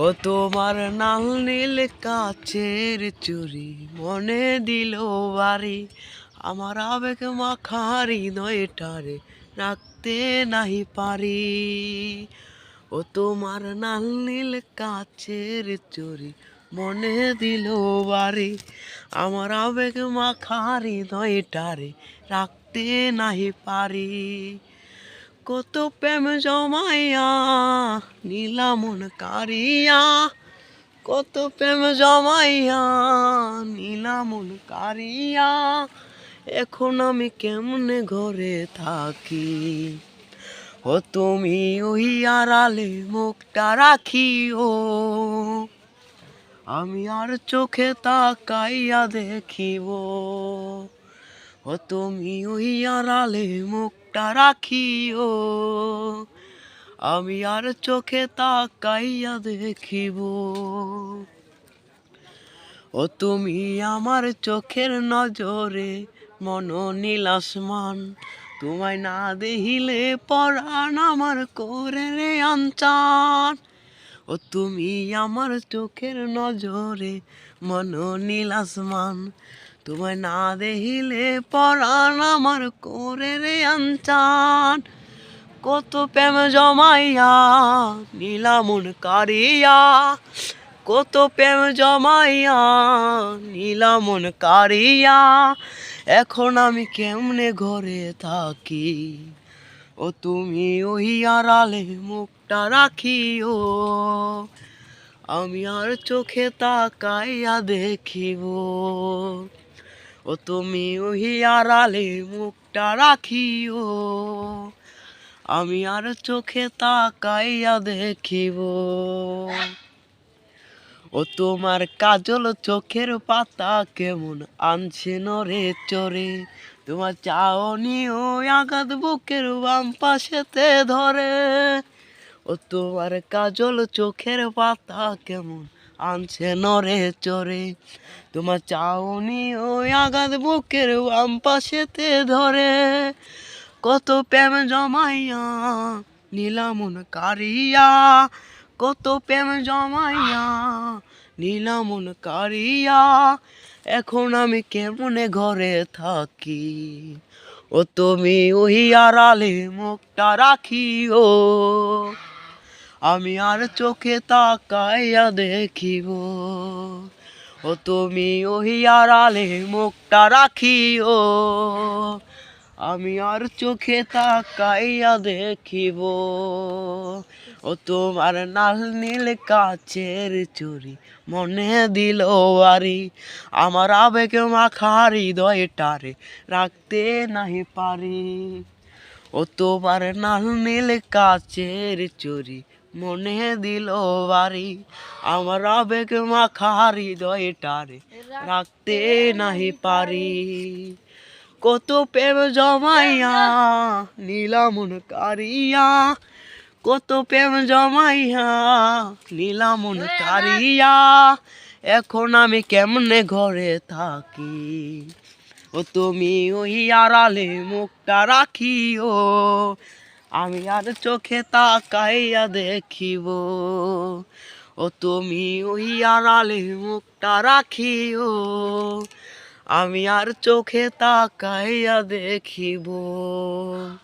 ও তোমার নাল নীল কাচের চুরি মনে দিল বাড়ি, আমার আবেগ মাখা হৃদয়টারে রাখতে নাহি পারি। ও তোমার নাল নীল কাচের চুরি মনে দিল বাড়ি, আমার আবেগ মাখা হৃদয়টারে রাখতে নাহি পারি। কত প্রেম জমাইয়া নীলা মন কারিয়া, কত প্রেম জমাইয়া নীলা মন কারিয়া, এখন আমি কেমনে ঘরে থাকি। ও তুমি ওই আড়ালে মুখটা রাখিও, আমি আর চোখে তাকাইয়া দেখিব। ও তুমি ওই আড়ালে মুখটা রাখিও, আমি আর চোখে তাকাইয়া দেখিব। ও তুমি আমার চোখের নজরে মন নীল আসমান, তোমায় না দেখিলে পরাণ আমার করে রে আনচান। ও তুমি আমার চোখের নজরে মন নীল আসমান, তোমায় না দেখিলে পরাণ আমার করে রে আনচান। কত প্রেম জমাইয়া নীলা মন কারিয়া, কত প্রেম জমাইয়া নীলা মন কারিয়া, এখন আমি কেমনে ঘরে থাকি। ও তুমি ওই আড়ালে মুখটা রাখিও, আমি আর চোখে তাকাইয়া দেখিব। ও তুমি ওই আড়ালে মুখটা রাখিও, আমি আর চোখে তাকাইয়া দেখিব। ও তোমার কাজল চোখের পাতা কেমন আনছে নরে চরে, তোমার চাওনি ও আঘাত বুকের বাম পাশেতে ধরে। ও তোমার কাজল চোখের পাতা কেমন আনছে নরে চরে, তোমার চাওনি ও আঘাত বুকের বাম পাশেতে ধরে। কত প্রেম জমাইয়া নীলা মন কারিয়া, কত প্রেম জমাইয়া নীলা মন কারিয়া, এখন আমি কেমনে ঘরে থাকি। ও তুমি ওই আড়ালে মুখটা রাখিও, আমি আর চোখে তাকাইয়া দেখিব। ও তুমি ওই আড়ালে মুখটা রাখিও, আমি আর চোখে তাকাইয়া দেখিব। ও তোমার নাল নীল কাচের চুরি মনে দিল বাড়ি, আমার আবেগ মাখা হৃদয়টারে রাখতে নাহি পারি। ও তোমার নাল নীল কাচের চুরি মনে দিল বাড়ি, আমার আবেগ মাখা হৃদয়টারে রাখতে নাহি পারি। কত প্রেম জমাইয়া নীলা মন কারিয়া, কত প্রেম জমাইয়া নীলা মন কারিয়া, এখন আমি কেমনে ঘরে থাকি। ও তুমি ওই আড়ালে মুখটা রাখিও, আমি আর চোখে তাকাইয়া দেখিব। ও তুমি ওই আড়ালে মুখটা রাখিও, আমি আর চোখে তাকাইয়া দেখিব।